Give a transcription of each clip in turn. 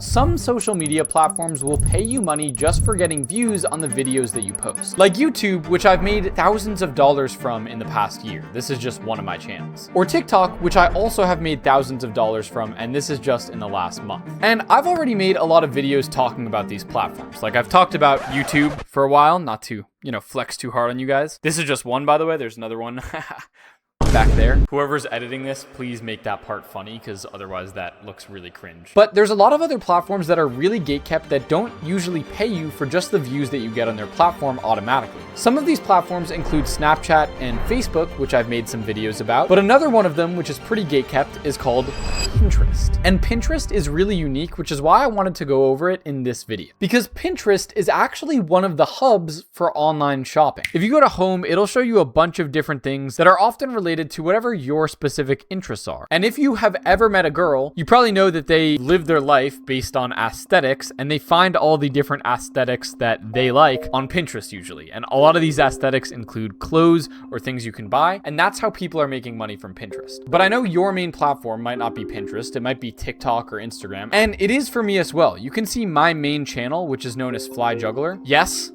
some social media platforms will pay you money just for getting views on the videos that you post. Like YouTube, which I've made thousands of dollars from in the past year. This is just one of my channels. Or TikTok, which I also have made thousands of dollars from, and this is just in the last month. And I've already made a lot of videos talking about these platforms. Like I've talked about YouTube for a while, not to, flex too hard on you guys. This is just one, by the way. There's another one back there. Whoever's editing this, please make that part funny, because otherwise that looks really cringe. But there's a lot of other platforms that are really gatekept that don't usually pay you for just the views that you get on their platform automatically. Some of these platforms include Snapchat and Facebook, which I've made some videos about, but another one of them, which is pretty gatekept, is called Pinterest. And Pinterest is really unique, which is why I wanted to go over it in this video. Because Pinterest is actually one of the hubs for online shopping. If you go to home, it'll show you a bunch of different things that are often related to whatever your specific interests are. And if you have ever met a girl, you probably know that they live their life based on aesthetics, and they find all the different aesthetics that they like on Pinterest usually. And a lot of these aesthetics include clothes or things you can buy, and that's how people are making money from Pinterest. But I know your main platform might not be Pinterest, it might be TikTok or Instagram, and it is for me as well. You can see my main channel, which is known as Fly Juggler. Yes,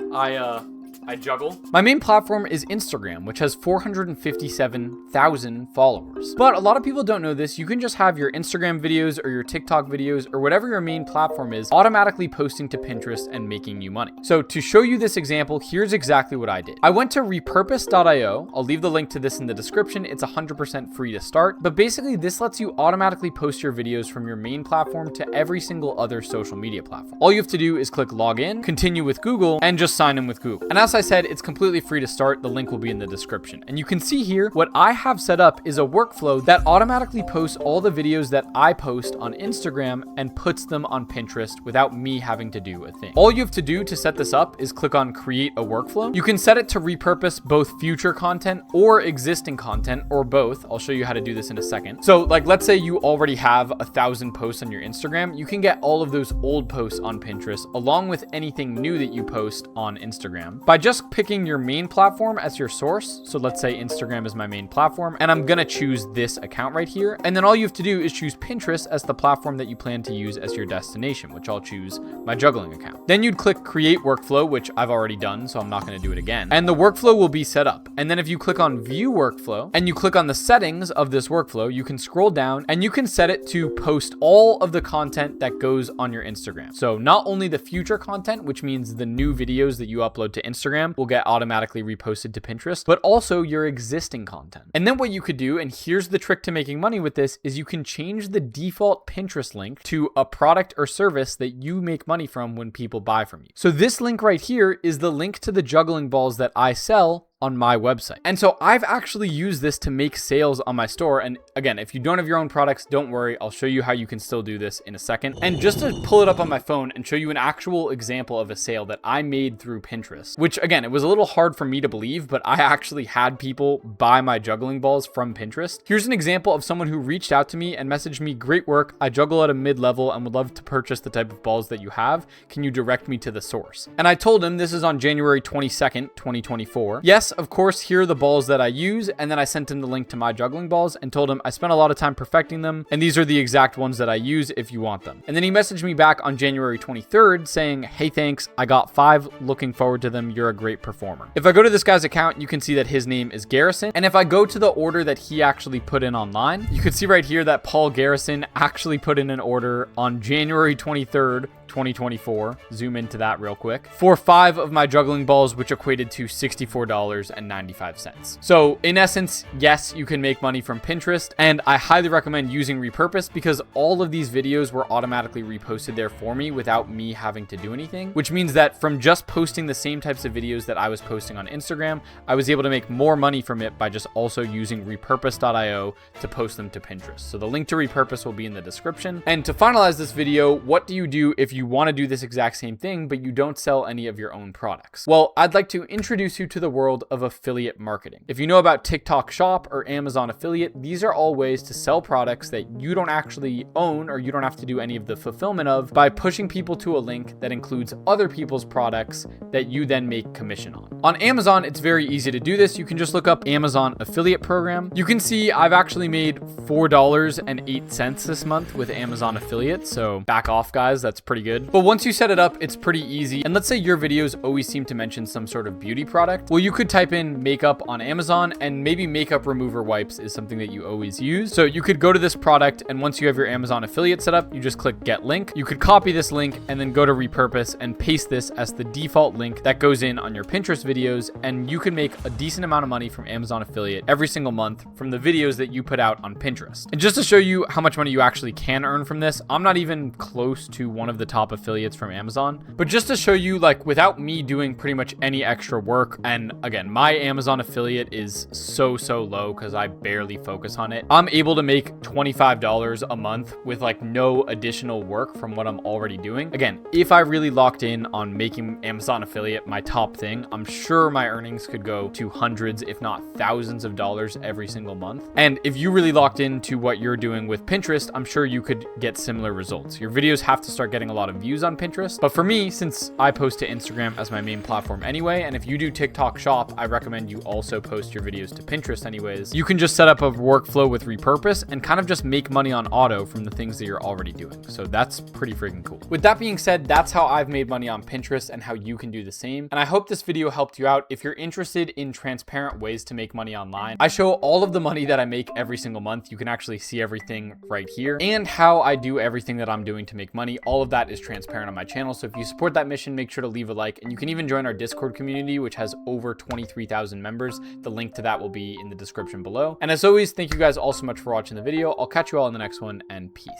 I juggle. My main platform is Instagram, which has 457,000 followers. But a lot of people don't know this. You can just have your Instagram videos or your TikTok videos or whatever your main platform is automatically posting to Pinterest and making you money. So to show you this example, here's exactly what I did. I went to repurpose.io. I'll leave the link to this in the description. It's 100% free to start. But basically this lets you automatically post your videos from your main platform to every single other social media platform. All you have to do is click login, continue with Google, and just sign in with Google. And as I said, it's completely free to start. The link will be in the description. And you can see here, what I have set up is a workflow that automatically posts all the videos that I post on Instagram and puts them on Pinterest without me having to do a thing. All you have to do to set this up is click on create a workflow. You can set it to repurpose both future content or existing content, or both. I'll show you how to do this in a second. So like, let's say you already have 1,000 posts on your Instagram. You can get all of those old posts on Pinterest along with anything new that you post on Instagram by just picking your main platform as your source. So let's say Instagram is my main platform, and I'm gonna choose this account right here. And then all you have to do is choose Pinterest as the platform that you plan to use as your destination, which I'll choose my juggling account. Then you'd click create workflow, which I've already done, so I'm not gonna do it again. And the workflow will be set up. And then if you click on view workflow and you click on the settings of this workflow, you can scroll down and you can set it to post all of the content that goes on your Instagram. So not only the future content, which means the new videos that you upload to Instagram will get automatically reposted to Pinterest, but also your existing content. And then what you could do, and here's the trick to making money with this, is you can change the default Pinterest link to a product or service that you make money from when people buy from you. So this link right here is the link to the juggling balls that I sell on my website. And so I've actually used this to make sales on my store. And again, if you don't have your own products, don't worry. I'll show you how you can still do this in a second. And just to pull it up on my phone and show you an actual example of a sale that I made through Pinterest, which again, it was a little hard for me to believe, but I actually had people buy my juggling balls from Pinterest. Here's an example of someone who reached out to me and messaged me, "Great work. I juggle at a mid-level and would love to purchase the type of balls that you have. Can you direct me to the source?" And I told him this is on January 22nd, 2024. Yes, of course, here are the balls that I use. And then I sent him the link to my juggling balls and told him I spent a lot of time perfecting them, and these are the exact ones that I use if you want them. And then he messaged me back on January 23rd saying, "Hey, thanks. I got 5. Looking forward to them. You're a great performer." If I go to this guy's account, you can see that his name is Garrison. And if I go to the order that he actually put in online, you can see right here that Paul Garrison actually put in an order on January 23rd, 2024. Zoom into that real quick. For 5 of my juggling balls, which equated to $64.95. So in essence, yes, you can make money from Pinterest, and I highly recommend using Repurpose because all of these videos were automatically reposted there for me without me having to do anything, which means that from just posting the same types of videos that I was posting on Instagram, I was able to make more money from it by just also using repurpose.io to post them to Pinterest. So the link to Repurpose will be in the description. And to finalize this video, what do you do if you want to do this exact same thing, but you don't sell any of your own products? Well, I'd like to introduce you to the world of affiliate marketing. If you know about TikTok Shop or Amazon Affiliate, these are all ways to sell products that you don't actually own or you don't have to do any of the fulfillment of by pushing people to a link that includes other people's products that you then make commission on. On Amazon, it's very easy to do this. You can just look up Amazon affiliate program. You can see I've actually made $4.08 this month with Amazon affiliate. So back off, guys. That's pretty good. But once you set it up, it's pretty easy. And let's say your videos always seem to mention some sort of beauty product. Well, you could type in makeup on Amazon, and maybe makeup remover wipes is something that you always use. So you could go to this product, and once you have your Amazon affiliate set up, you just click get link. You could copy this link and then go to repurpose and paste this as the default link that goes in on your Pinterest videos, and you can make a decent amount of money from Amazon affiliate every single month from the videos that you put out on Pinterest. And just to show you how much money you actually can earn from this, I'm not even close to one of the top affiliates from Amazon, but just to show you, like, without me doing pretty much any extra work, and again, my Amazon affiliate is so low because I barely focus on it, I'm able to make $25 a month with like no additional work from what I'm already doing. Again, if I really locked in on making Amazon affiliate my top thing, I'm sure my earnings could go to hundreds, if not thousands of dollars every single month. And if you really locked into what you're doing with Pinterest, I'm sure you could get similar results. Your videos have to start getting a lot of views on Pinterest. But for me, since I post to Instagram as my main platform anyway, and if you do TikTok shop, I recommend you also post your videos to Pinterest anyways. You can just set up a workflow with repurpose and kind of just make money on auto from the things that you're already doing. So that's pretty freaking cool. With that being said, that's how I've made money on Pinterest and how you can do the same. And I hope this video helped you out. If you're interested in transparent ways to make money online, I show all of the money that I make every single month. You can actually see everything right here, and how I do everything that I'm doing to make money. All of that is transparent on my channel. So if you support that mission, make sure to leave a like, and you can even join our Discord community, which has over 23,000 members. The link to that will be in the description below. And as always, thank you guys all so much for watching the video. I'll catch you all in the next one, and peace.